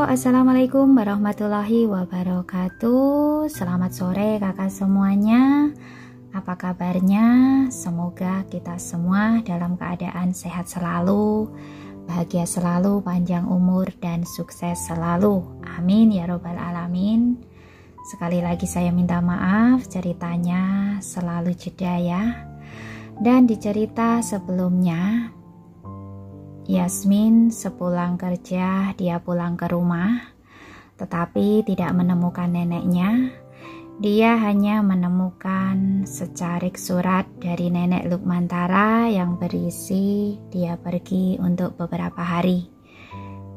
Halo, assalamualaikum warahmatullahi wabarakatuh. Selamat sore kakak semuanya. Apa kabarnya? Semoga kita semua dalam keadaan sehat selalu, bahagia selalu, panjang umur dan sukses selalu. Amin ya robbal alamin. Sekali lagi saya minta maaf, ceritanya selalu jeda ya. Dan di cerita sebelumnya, Yasmin sepulang kerja dia pulang ke rumah, tetapi tidak menemukan neneknya. Dia hanya menemukan secarik surat dari nenek Lukmantara yang berisi dia pergi untuk beberapa hari.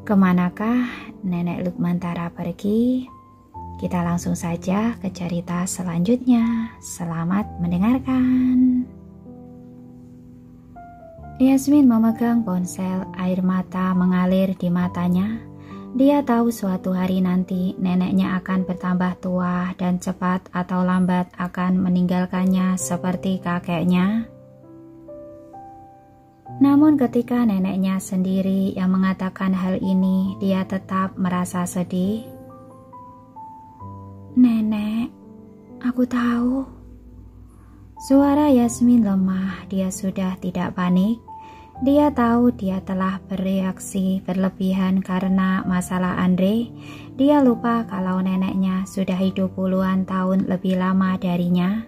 Kemanakah nenek Lukmantara pergi? Kita langsung saja ke cerita selanjutnya. Selamat mendengarkan. Yasmin memegang ponsel, air mata mengalir di matanya. Dia tahu suatu hari nanti neneknya akan bertambah tua dan cepat atau lambat akan meninggalkannya seperti kakeknya. Namun ketika neneknya sendiri yang mengatakan hal ini, dia tetap merasa sedih. "Nenek, aku tahu." Suara Yasmin lemah, dia sudah tidak panik. Dia tahu dia telah bereaksi berlebihan karena masalah Andre. Dia lupa kalau neneknya sudah hidup puluhan tahun lebih lama darinya.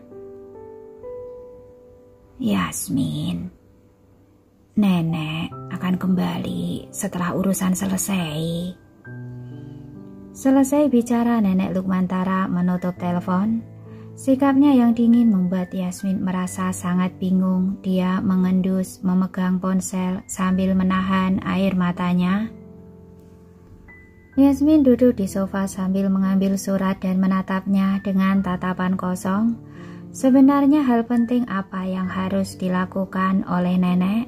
"Yasmin, nenek akan kembali setelah urusan selesai." Selesai bicara, nenek Lukmantara menutup telepon. Sikapnya yang dingin membuat Yasmin merasa sangat bingung. Dia mengendus, memegang ponsel sambil menahan air matanya. Yasmin duduk di sofa sambil mengambil surat dan menatapnya dengan tatapan kosong. Sebenarnya hal penting apa yang harus dilakukan oleh nenek?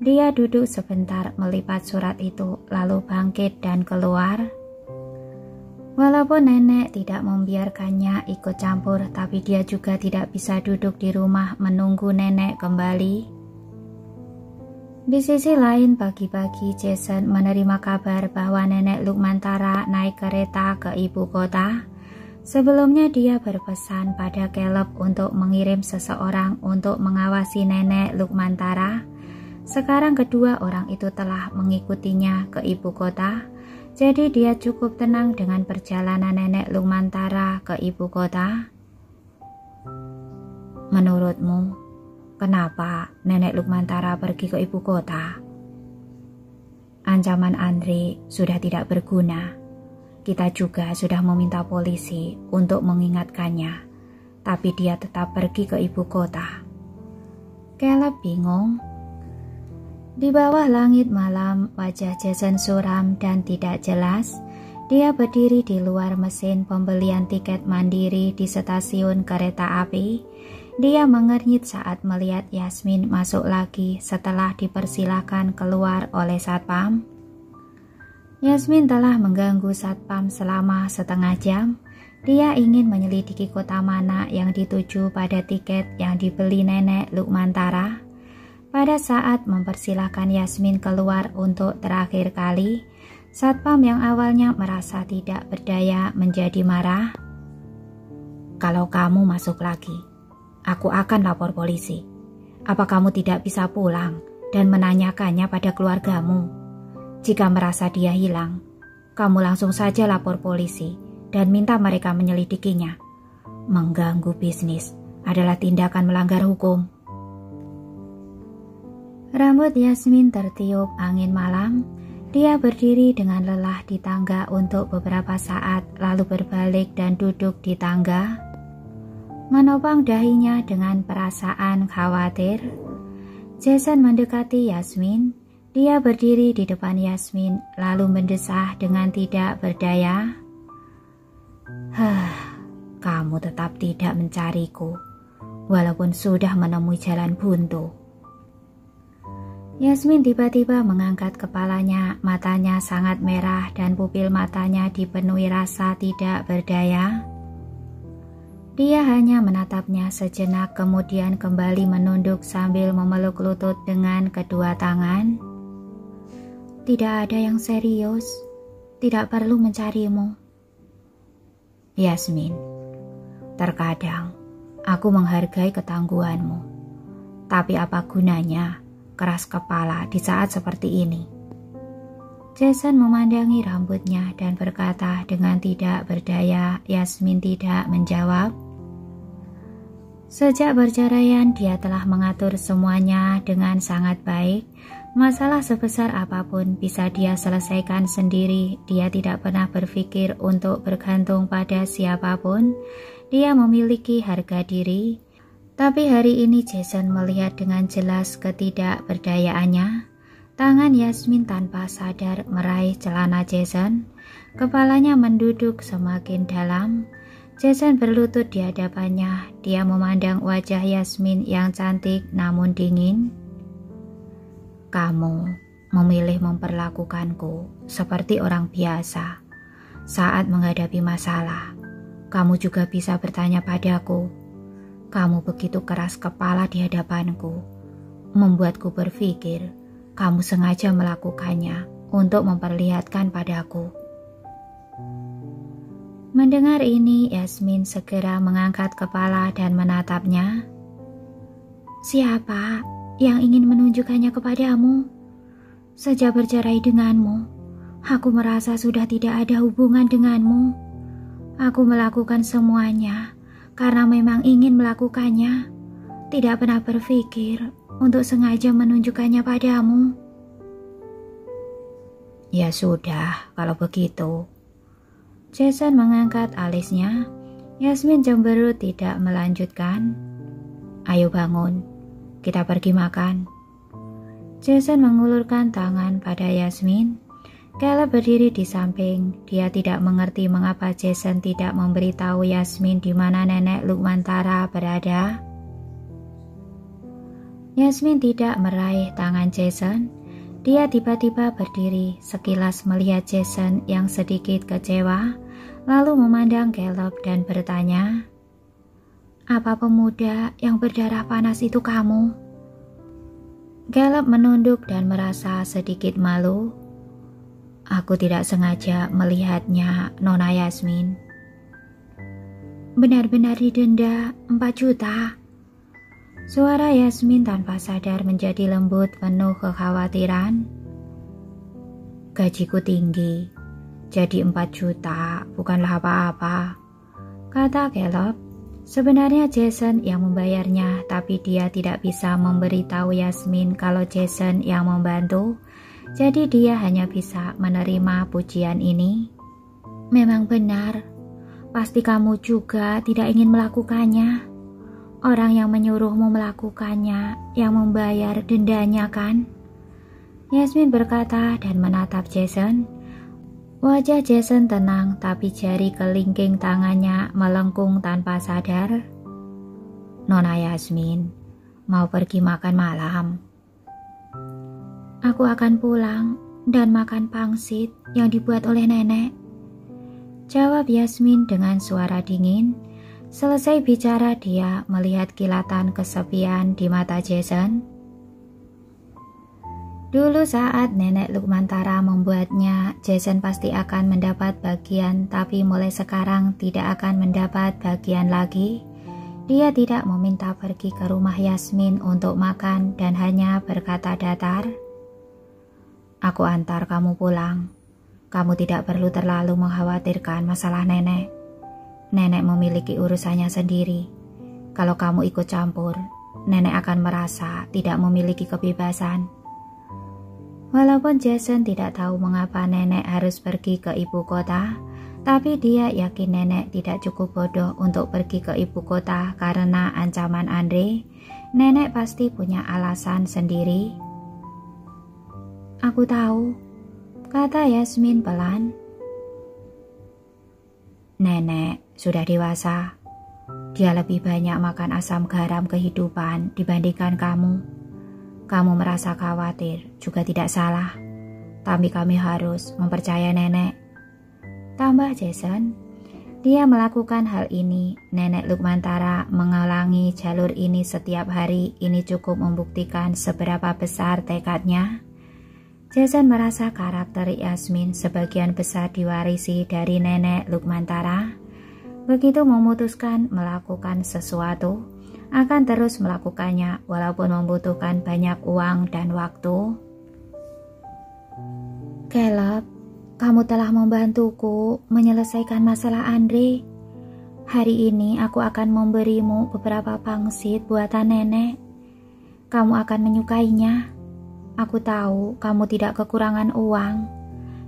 Dia duduk sebentar melipat surat itu, lalu bangkit dan keluar. Walaupun nenek tidak membiarkannya ikut campur, tapi dia juga tidak bisa duduk di rumah menunggu nenek kembali. Di sisi lain, pagi-pagi Jason menerima kabar bahwa nenek Lukmantara naik kereta ke ibu kota. Sebelumnya dia berpesan pada Caleb untuk mengirim seseorang untuk mengawasi nenek Lukmantara. Sekarang kedua orang itu telah mengikutinya ke ibu kota. Jadi dia cukup tenang dengan perjalanan nenek Lukmantara ke ibu kota. "Menurutmu, kenapa nenek Lukmantara pergi ke ibu kota?" "Ancaman Andre sudah tidak berguna. Kita juga sudah meminta polisi untuk mengingatkannya, tapi dia tetap pergi ke ibu kota." Caleb bingung. Di bawah langit malam, wajah Jason suram dan tidak jelas. Dia berdiri di luar mesin pembelian tiket mandiri di stasiun kereta api. Dia mengernyit saat melihat Yasmin masuk lagi setelah dipersilakan keluar oleh satpam. Yasmin telah mengganggu satpam selama setengah jam. Dia ingin menyelidiki kota mana yang dituju pada tiket yang dibeli nenek Lukmantara. Pada saat mempersilahkan Yasmin keluar untuk terakhir kali, satpam yang awalnya merasa tidak berdaya menjadi marah. "Kalau kamu masuk lagi, aku akan lapor polisi. Apa kamu tidak bisa pulang dan menanyakannya pada keluargamu? Jika merasa dia hilang, kamu langsung saja lapor polisi dan minta mereka menyelidikinya. Mengganggu bisnis adalah tindakan melanggar hukum." Rambut Yasmin tertiup angin malam. Dia berdiri dengan lelah di tangga untuk beberapa saat, lalu berbalik dan duduk di tangga, menopang dahinya dengan perasaan khawatir. Jason mendekati Yasmin. Dia berdiri di depan Yasmin, lalu mendesah dengan tidak berdaya. Kamu tetap tidak mencariku, walaupun sudah menemui jalan buntu." Yasmin tiba-tiba mengangkat kepalanya, matanya sangat merah dan pupil matanya dipenuhi rasa tidak berdaya. Dia hanya menatapnya sejenak, kemudian kembali menunduk sambil memeluk lutut dengan kedua tangan. "Tidak ada yang serius. tidak perlu mencarimu. Yasmin, terkadang aku menghargai ketangguhanmu. Tapi apa gunanya keras kepala di saat seperti ini? Jason memandangi rambutnya dan berkata dengan tidak berdaya. Yasmin tidak menjawab. Sejak perceraian dia telah mengatur semuanya dengan sangat baik. Masalah sebesar apapun bisa dia selesaikan sendiri. Dia tidak pernah berpikir untuk bergantung pada siapapun. Dia memiliki harga diri. Tapi hari ini Jason melihat dengan jelas ketidakberdayaannya. Tangan Yasmin tanpa sadar meraih celana Jason. Kepalanya menduduk semakin dalam. Jason berlutut di hadapannya. Dia memandang wajah Yasmin yang cantik namun dingin. Kamu memilih memperlakukanku seperti orang biasa. Saat menghadapi masalah, kamu juga bisa bertanya padaku. Kamu begitu keras kepala di hadapanku, membuatku berpikir kamu sengaja melakukannya untuk memperlihatkan padaku. Mendengar ini, Yasmin segera mengangkat kepala dan menatapnya. Siapa yang ingin menunjukkannya kepadamu? Sejak bercerai denganmu, aku merasa sudah tidak ada hubungan denganmu. Aku melakukan semuanya karena memang ingin melakukannya, tidak pernah berpikir untuk sengaja menunjukkannya padamu. Ya sudah, kalau begitu. Jason mengangkat alisnya. Yasmin cemberut tidak melanjutkan. Ayo bangun, kita pergi makan. Jason mengulurkan tangan pada Yasmin. Caleb berdiri di samping. Dia tidak mengerti mengapa Jason tidak memberitahu Yasmin di mana nenek Lukmantara berada. Yasmin tidak meraih tangan Jason. Dia tiba-tiba berdiri, sekilas melihat Jason yang sedikit kecewa, lalu memandang Caleb dan bertanya, apa pemuda yang berdarah panas itu kamu? Caleb menunduk dan merasa sedikit malu. Aku tidak sengaja melihatnya, Nona Yasmin. Benar-benar didenda 4 juta. Suara Yasmin tanpa sadar menjadi lembut penuh kekhawatiran. Gajiku tinggi, jadi 4 juta bukanlah apa-apa, kata Caleb. Sebenarnya Jason yang membayarnya, tapi dia tidak bisa memberitahu Yasmin kalau Jason yang membantu. Jadi dia hanya bisa menerima pujian ini. Memang benar, pasti kamu juga tidak ingin melakukannya. Orang yang menyuruhmu melakukannya yang membayar dendanya kan? Yasmin berkata dan menatap Jason. Wajah Jason tenang, tapi jari kelingking tangannya melengkung tanpa sadar. Nona Yasmin, mau pergi makan malam? Aku akan pulang dan makan pangsit yang dibuat oleh nenek, jawab Yasmin dengan suara dingin. Selesai bicara, dia melihat kilatan kesepian di mata Jason. Dulu saat nenek Lukmantara membuatnya, Jason pasti akan mendapat bagian, tapi mulai sekarang tidak akan mendapat bagian lagi. Dia tidak meminta pergi ke rumah Yasmin untuk makan dan hanya berkata datar, aku antar kamu pulang. Kamu tidak perlu terlalu mengkhawatirkan masalah nenek. Nenek memiliki urusannya sendiri. Kalau kamu ikut campur, nenek akan merasa tidak memiliki kebebasan. Walaupun Jason tidak tahu mengapa nenek harus pergi ke ibu kota, tapi dia yakin nenek tidak cukup bodoh untuk pergi ke ibu kota karena ancaman Andre. Nenek pasti punya alasan sendiri. Aku tahu, kata Yasmin pelan. Nenek sudah dewasa. Dia lebih banyak makan asam garam kehidupan dibandingkan kamu. Kamu merasa khawatir juga tidak salah. Tapi kami harus mempercayai nenek, tambah Jason. Dia melakukan hal ini. Nenek Lukmantara mengulangi jalur ini setiap hari. Ini cukup membuktikan seberapa besar tekadnya. Jason merasa karakter Yasmin sebagian besar diwarisi dari nenek Lukmantara. Begitu memutuskan melakukan sesuatu, akan terus melakukannya walaupun membutuhkan banyak uang dan waktu. Caleb, kamu telah membantuku menyelesaikan masalah Andre. Hari ini aku akan memberimu beberapa pangsit buatan nenek. Kamu akan menyukainya. Aku tahu kamu tidak kekurangan uang,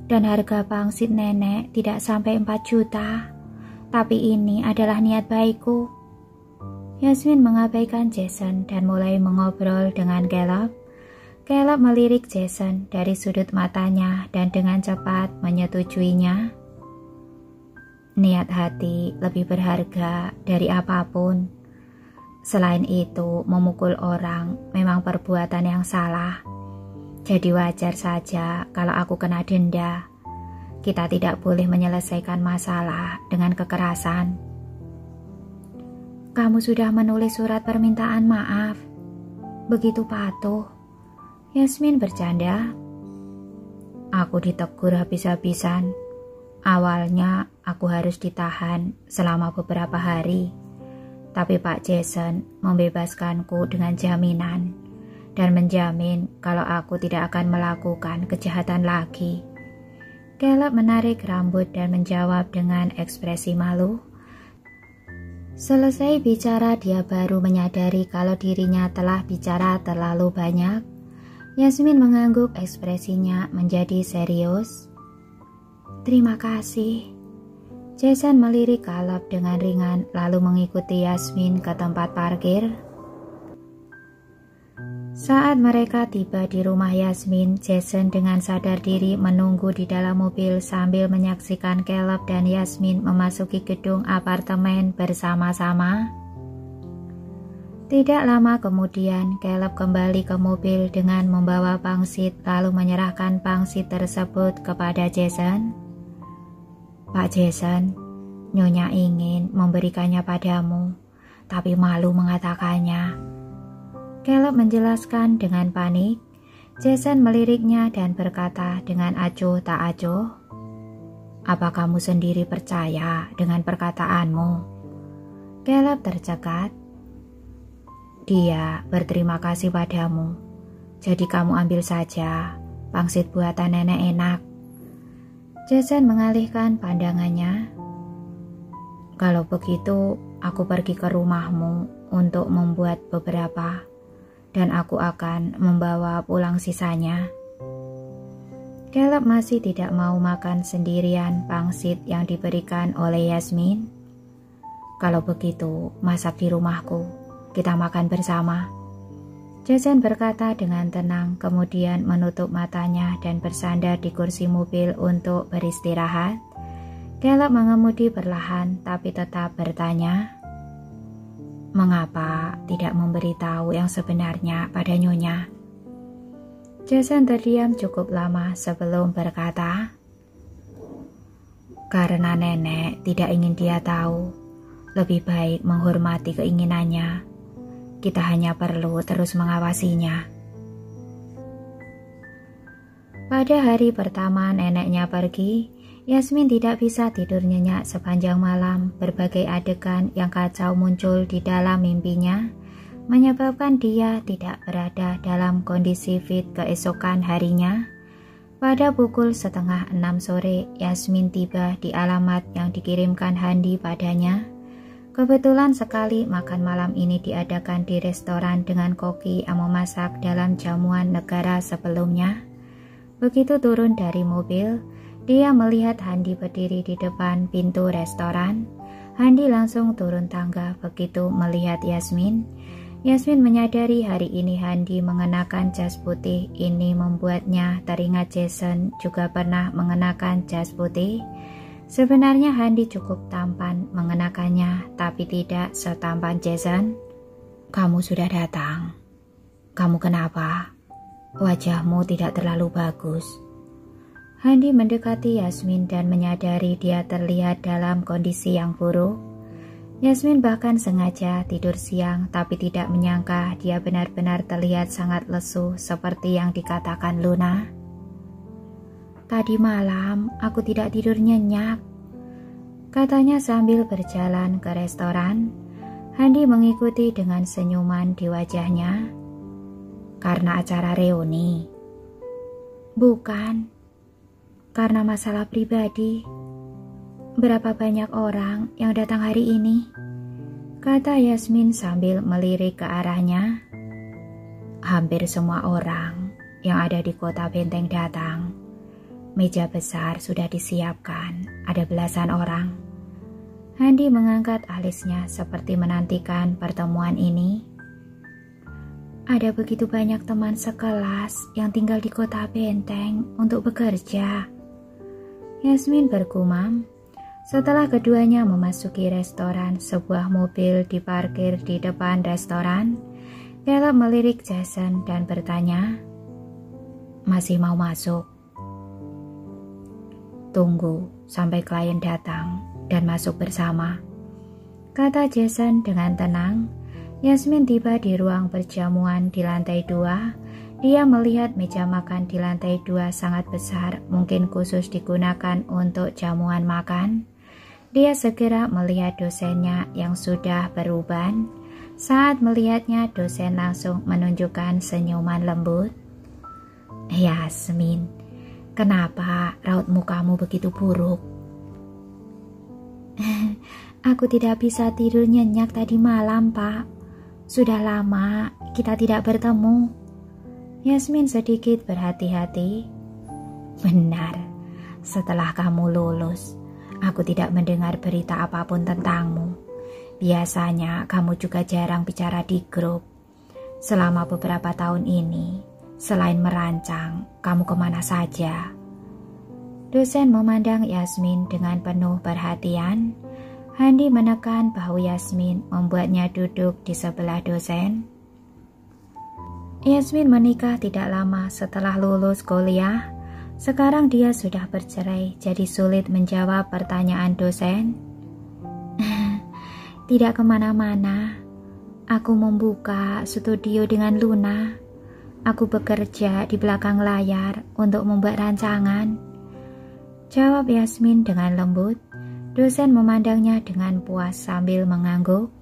dan harga pangsit nenek tidak sampai 4 juta. Tapi ini adalah niat baikku. Yasmin mengabaikan Jason dan mulai mengobrol dengan Caleb. Caleb melirik Jason dari sudut matanya dan dengan cepat menyetujuinya. Niat hati lebih berharga dari apapun. Selain itu, memukul orang memang perbuatan yang salah. Jadi wajar saja kalau aku kena denda. Kita tidak boleh menyelesaikan masalah dengan kekerasan. Kamu sudah menulis surat permintaan maaf. Begitu patuh. Yasmin bercanda. Aku ditegur habis-habisan. Awalnya aku harus ditahan selama beberapa hari. Tapi Pak Jason membebaskanku dengan jaminan dan menjamin kalau aku tidak akan melakukan kejahatan lagi. Caleb menarik rambut dan menjawab dengan ekspresi malu. Selesai bicara, dia baru menyadari kalau dirinya telah bicara terlalu banyak. Yasmin mengangguk, ekspresinya menjadi serius. Terima kasih. Jason melirik Caleb dengan ringan lalu mengikuti Yasmin ke tempat parkir. Saat mereka tiba di rumah Yasmin, Jason dengan sadar diri menunggu di dalam mobil sambil menyaksikan Caleb dan Yasmin memasuki gedung apartemen bersama-sama. Tidak lama kemudian, Caleb kembali ke mobil dengan membawa pangsit lalu menyerahkan pangsit tersebut kepada Jason. Pak Jason, Nyonya ingin memberikannya padamu, tapi malu mengatakannya. Caleb menjelaskan dengan panik. Jason meliriknya dan berkata dengan acuh tak acuh, apa kamu sendiri percaya dengan perkataanmu? Caleb tercekat. Dia berterima kasih padamu, jadi kamu ambil saja, pangsit buatan nenek enak. Jason mengalihkan pandangannya. Kalau begitu, aku pergi ke rumahmu untuk membuat beberapa, dan aku akan membawa pulang sisanya. Caleb masih tidak mau makan sendirian pangsit yang diberikan oleh Yasmin. Kalau begitu, masak di rumahku, kita makan bersama. Jason berkata dengan tenang, kemudian menutup matanya dan bersandar di kursi mobil untuk beristirahat. Caleb mengemudi perlahan tapi tetap bertanya, mengapa tidak memberitahu yang sebenarnya pada Nyonya? Jason terdiam cukup lama sebelum berkata, karena nenek tidak ingin dia tahu, lebih baik menghormati keinginannya. Kita hanya perlu terus mengawasinya. Pada hari pertama neneknya pergi, Yasmin tidak bisa tidur nyenyak sepanjang malam. Berbagai adegan yang kacau muncul di dalam mimpinya, menyebabkan dia tidak berada dalam kondisi fit keesokan harinya. Pada pukul 5:30 sore, Yasmin tiba di alamat yang dikirimkan Handi padanya. Kebetulan sekali makan malam ini diadakan di restoran dengan koki yang memasak dalam jamuan negara sebelumnya. Begitu turun dari mobil, dia melihat Handi berdiri di depan pintu restoran. Handi langsung turun tangga begitu melihat Yasmin. Yasmin menyadari hari ini Handi mengenakan jas putih. Ini membuatnya teringat Jason juga pernah mengenakan jas putih. Sebenarnya Handi cukup tampan mengenakannya, tapi tidak setampan Jason. Kamu sudah datang. Kamu kenapa? Wajahmu tidak terlalu bagus. Handi mendekati Yasmin dan menyadari dia terlihat dalam kondisi yang buruk. Yasmin bahkan sengaja tidur siang, tapi tidak menyangka dia benar-benar terlihat sangat lesu seperti yang dikatakan Luna. Tadi malam aku tidak tidur nyenyak, katanya sambil berjalan ke restoran. Handi mengikuti dengan senyuman di wajahnya. Karena acara reuni? Bukan, karena masalah pribadi. Berapa banyak orang yang datang hari ini? Kata Yasmin sambil melirik ke arahnya. Hampir semua orang yang ada di kota Benteng datang. Meja besar sudah disiapkan, ada belasan orang. Handi mengangkat alisnya seperti menantikan pertemuan ini. Ada begitu banyak teman sekelas yang tinggal di kota Benteng untuk bekerja. Yasmin bergumam. Setelah keduanya memasuki restoran, sebuah mobil diparkir di depan restoran. Caleb melirik Jason dan bertanya, "Masih mau masuk?" "Tunggu sampai klien datang dan masuk bersama," kata Jason dengan tenang. Yasmin tiba di ruang perjamuan di lantai 2. Dia melihat meja makan di lantai 2 sangat besar, mungkin khusus digunakan untuk jamuan makan. Dia segera melihat dosennya yang sudah beruban. Saat melihatnya, dosen langsung menunjukkan senyuman lembut. "Yasmin, kenapa raut mukamu begitu buruk?" "Aku tidak bisa tidur nyenyak tadi malam, Pak. Sudah lama kita tidak bertemu." Yasmin sedikit berhati-hati. "Benar, setelah kamu lulus, aku tidak mendengar berita apapun tentangmu. Biasanya kamu juga jarang bicara di grup. Selama beberapa tahun ini, selain merancang, kamu kemana saja?" Dosen memandang Yasmin dengan penuh perhatian. Handi menekan bahu Yasmin, membuatnya duduk di sebelah dosen. Yasmin menikah tidak lama setelah lulus kuliah. Sekarang dia sudah bercerai, jadi sulit menjawab pertanyaan dosen. "Tidak kemana-mana. Aku membuka studio dengan Luna. Aku bekerja di belakang layar untuk membuat rancangan," jawab Yasmin dengan lembut. Dosen memandangnya dengan puas sambil mengangguk.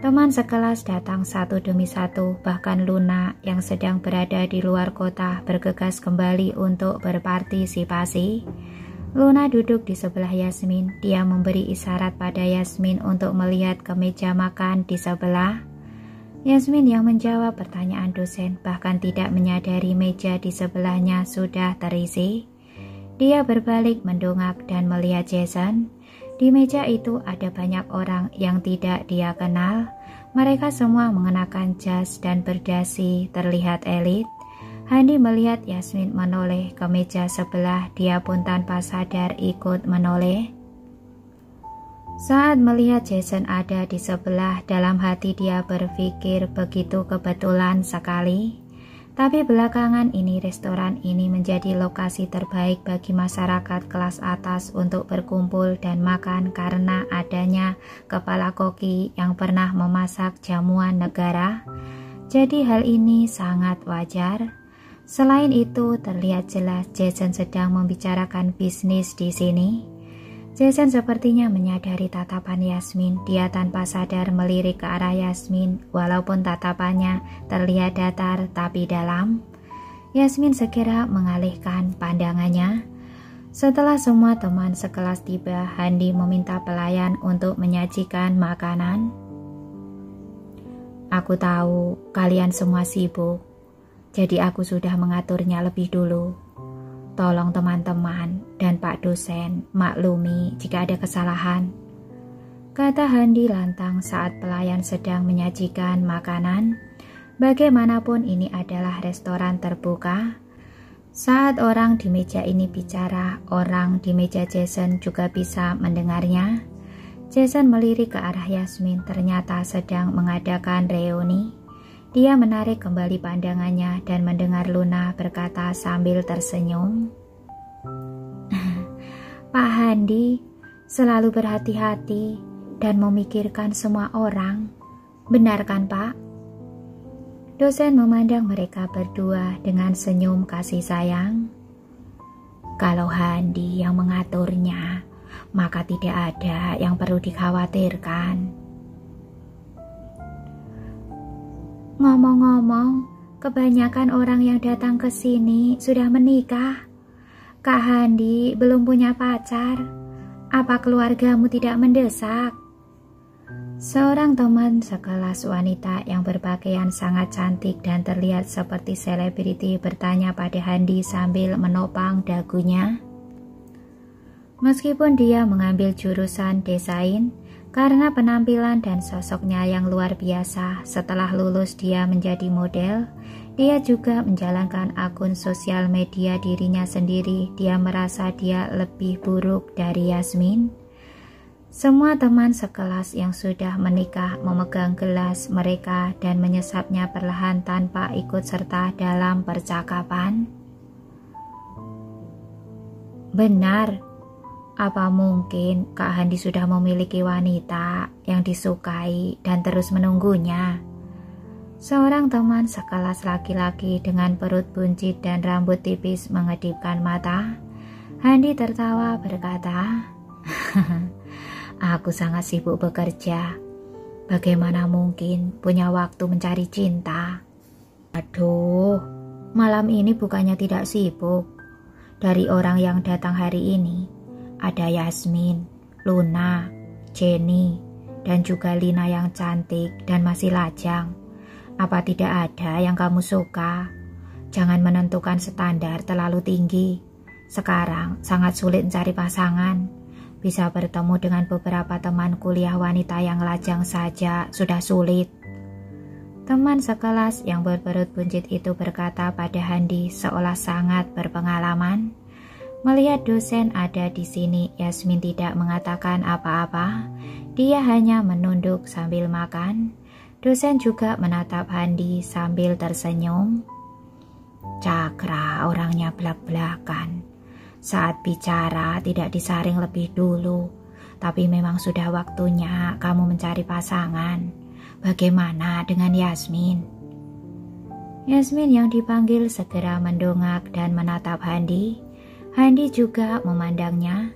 Teman sekelas datang satu demi satu, bahkan Luna yang sedang berada di luar kota bergegas kembali untuk berpartisipasi. Luna duduk di sebelah Yasmin. Dia memberi isyarat pada Yasmin untuk melihat ke meja makan di sebelah. Yasmin yang menjawab pertanyaan dosen, bahkan tidak menyadari meja di sebelahnya sudah terisi. Dia berbalik mendongak dan melihat Jason. Di meja itu ada banyak orang yang tidak dia kenal. Mereka semua mengenakan jas dan berdasi, terlihat elit. Handi melihat Yasmin menoleh ke meja sebelah. Dia pun tanpa sadar ikut menoleh. Saat melihat Jason ada di sebelah, dalam hati dia berpikir begitu kebetulan sekali. Tapi belakangan ini restoran ini menjadi lokasi terbaik bagi masyarakat kelas atas untuk berkumpul dan makan karena adanya kepala koki yang pernah memasak jamuan negara. Jadi hal ini sangat wajar. Selain itu, terlihat jelas Jason sedang membicarakan bisnis di sini. Jason sepertinya menyadari tatapan Yasmin. Dia tanpa sadar melirik ke arah Yasmin, walaupun tatapannya terlihat datar tapi dalam. Yasmin segera mengalihkan pandangannya. Setelah semua teman sekelas tiba, Handi meminta pelayan untuk menyajikan makanan. "Aku tahu kalian semua sibuk, jadi aku sudah mengaturnya lebih dulu. Tolong teman-teman dan Pak dosen maklumi jika ada kesalahan," kata Handi lantang saat pelayan sedang menyajikan makanan. Bagaimanapun ini adalah restoran terbuka. Saat orang di meja ini bicara, orang di meja Jason juga bisa mendengarnya. Jason melirik ke arah Yasmin, ternyata sedang mengadakan reuni. Dia menarik kembali pandangannya dan mendengar Luna berkata sambil tersenyum, "Pak Handi selalu berhati-hati dan memikirkan semua orang. Benar kan, Pak?" Dosen memandang mereka berdua dengan senyum kasih sayang. Kalau Handi yang mengaturnya, maka tidak ada yang perlu dikhawatirkan. Ngomong-ngomong, kebanyakan orang yang datang ke sini sudah menikah. Kak Handi belum punya pacar. Apa keluargamu tidak mendesak? Seorang teman sekelas wanita yang berpakaian sangat cantik dan terlihat seperti selebriti bertanya pada Handi sambil menopang dagunya. Meskipun dia mengambil jurusan desain, karena penampilan dan sosoknya yang luar biasa, setelah lulus dia menjadi model. Dia juga menjalankan akun sosial media dirinya sendiri. Dia merasa dia lebih buruk dari Yasmin. Semua teman sekelas yang sudah menikah memegang gelas mereka dan menyesapnya perlahan tanpa ikut serta dalam percakapan. Benar. Apa mungkin Kak Handi sudah memiliki wanita yang disukai dan terus menunggunya? Seorang teman sekelas laki-laki dengan perut buncit dan rambut tipis mengedipkan mata. Handi tertawa berkata, "Aku sangat sibuk bekerja. Bagaimana mungkin punya waktu mencari cinta?" Aduh, malam ini bukannya tidak sibuk. Dari orang yang datang hari ini, ada Yasmin, Luna, Jenny, dan juga Lina yang cantik dan masih lajang. Apa tidak ada yang kamu suka? Jangan menentukan standar terlalu tinggi. Sekarang sangat sulit mencari pasangan. Bisa bertemu dengan beberapa teman kuliah wanita yang lajang saja sudah sulit. Teman sekelas yang berperut buncit itu berkata pada Handi seolah sangat berpengalaman. Melihat dosen ada di sini, Yasmin tidak mengatakan apa-apa. Dia hanya menunduk sambil makan. Dosen juga menatap Handi sambil tersenyum. Cakra orangnya belak-belakan. Saat bicara tidak disaring lebih dulu. Tapi memang sudah waktunya kamu mencari pasangan. Bagaimana dengan Yasmin? Yasmin yang dipanggil segera mendongak dan menatap Handi. Handi juga memandangnya.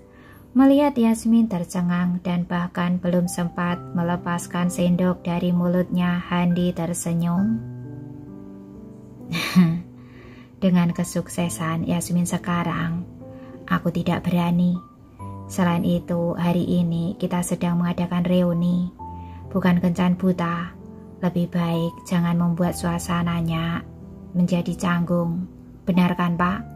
Melihat Yasmin tercengang dan bahkan belum sempat melepaskan sendok dari mulutnya, Handi tersenyum. Dengan kesuksesan Yasmin sekarang, aku tidak berani. Selain itu, hari ini kita sedang mengadakan reuni, bukan kencan buta. Lebih baik jangan membuat suasananya menjadi canggung. Benar kan, Pak?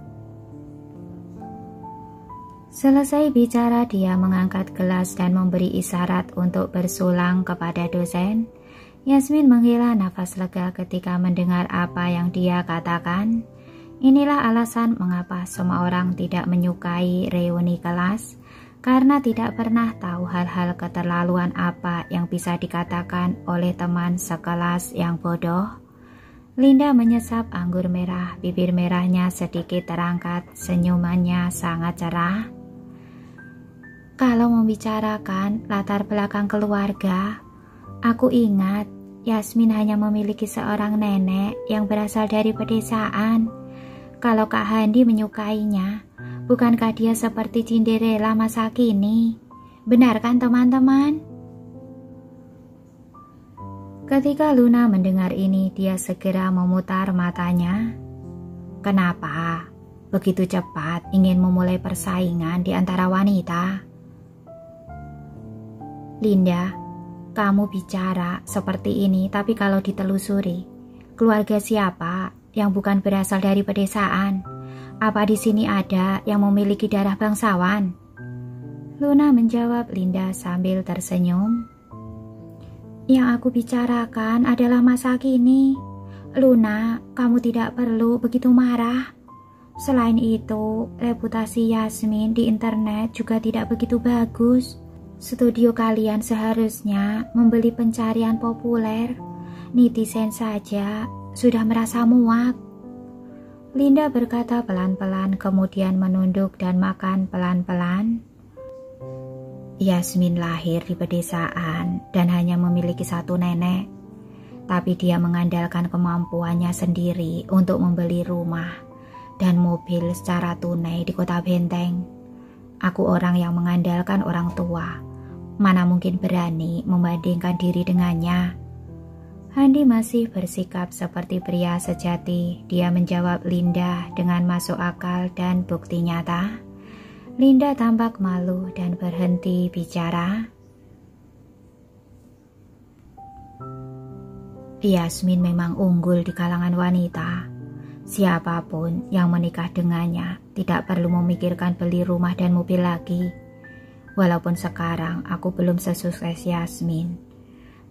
Selesai bicara, dia mengangkat gelas dan memberi isyarat untuk bersulang kepada dosen. Yasmin menghela nafas lega ketika mendengar apa yang dia katakan. Inilah alasan mengapa semua orang tidak menyukai reuni kelas, karena tidak pernah tahu hal-hal keterlaluan apa yang bisa dikatakan oleh teman sekelas yang bodoh. Linda menyesap anggur merah, bibir merahnya sedikit terangkat, senyumannya sangat cerah. Kalau membicarakan latar belakang keluarga, aku ingat Yasmin hanya memiliki seorang nenek yang berasal dari pedesaan. Kalau Kak Handi menyukainya, bukankah dia seperti Cinderella masa kini? Benar kan teman-teman? Ketika Luna mendengar ini, dia segera memutar matanya. Kenapa begitu cepat ingin memulai persaingan di antara wanita? Linda, kamu bicara seperti ini, tapi kalau ditelusuri, keluarga siapa yang bukan berasal dari pedesaan? Apa di sini ada yang memiliki darah bangsawan? Luna menjawab Linda sambil tersenyum. Yang aku bicarakan adalah masa kini. Luna, kamu tidak perlu begitu marah. Selain itu, reputasi Yasmin di internet juga tidak begitu bagus. Studio kalian seharusnya membeli pencarian populer. Netizen saja sudah merasa muak. Linda berkata pelan-pelan, kemudian menunduk dan makan pelan-pelan. Yasmin lahir di pedesaan dan hanya memiliki satu nenek. Tapi dia mengandalkan kemampuannya sendiri untuk membeli rumah. dan mobil secara tunai di kota Benteng. Aku orang yang mengandalkan orang tua. Mana mungkin berani membandingkan diri dengannya. Handi masih bersikap seperti pria sejati. Dia menjawab Linda dengan masuk akal dan bukti nyata. Linda tampak malu dan berhenti bicara. Yasmin memang unggul di kalangan wanita. Siapapun yang menikah dengannya tidak perlu memikirkan beli rumah dan mobil lagi. Walaupun sekarang aku belum sesukses Yasmin,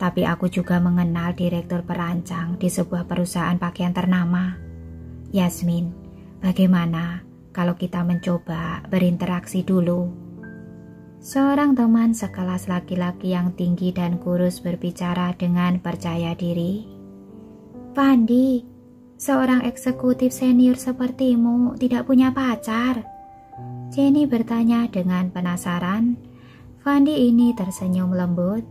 tapi aku juga mengenal direktur perancang di sebuah perusahaan pakaian ternama. Yasmin, bagaimana kalau kita mencoba berinteraksi dulu? Seorang teman sekelas laki-laki yang tinggi dan kurus berbicara dengan percaya diri. Fandi, seorang eksekutif senior sepertimu tidak punya pacar? Jenny bertanya dengan penasaran. Fandi ini tersenyum lembut.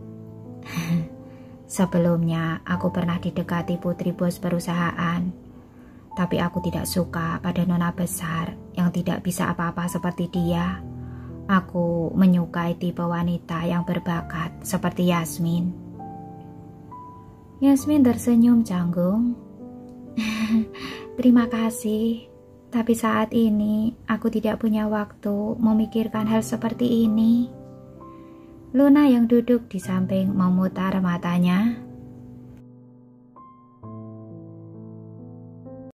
Sebelumnya aku pernah didekati putri bos perusahaan. Tapi aku tidak suka pada nona besar yang tidak bisa apa-apa seperti dia. Aku menyukai tipe wanita yang berbakat seperti Yasmin. Yasmin tersenyum canggung. Terima kasih, tapi saat ini aku tidak punya waktu memikirkan hal seperti ini. Luna yang duduk di samping memutar matanya.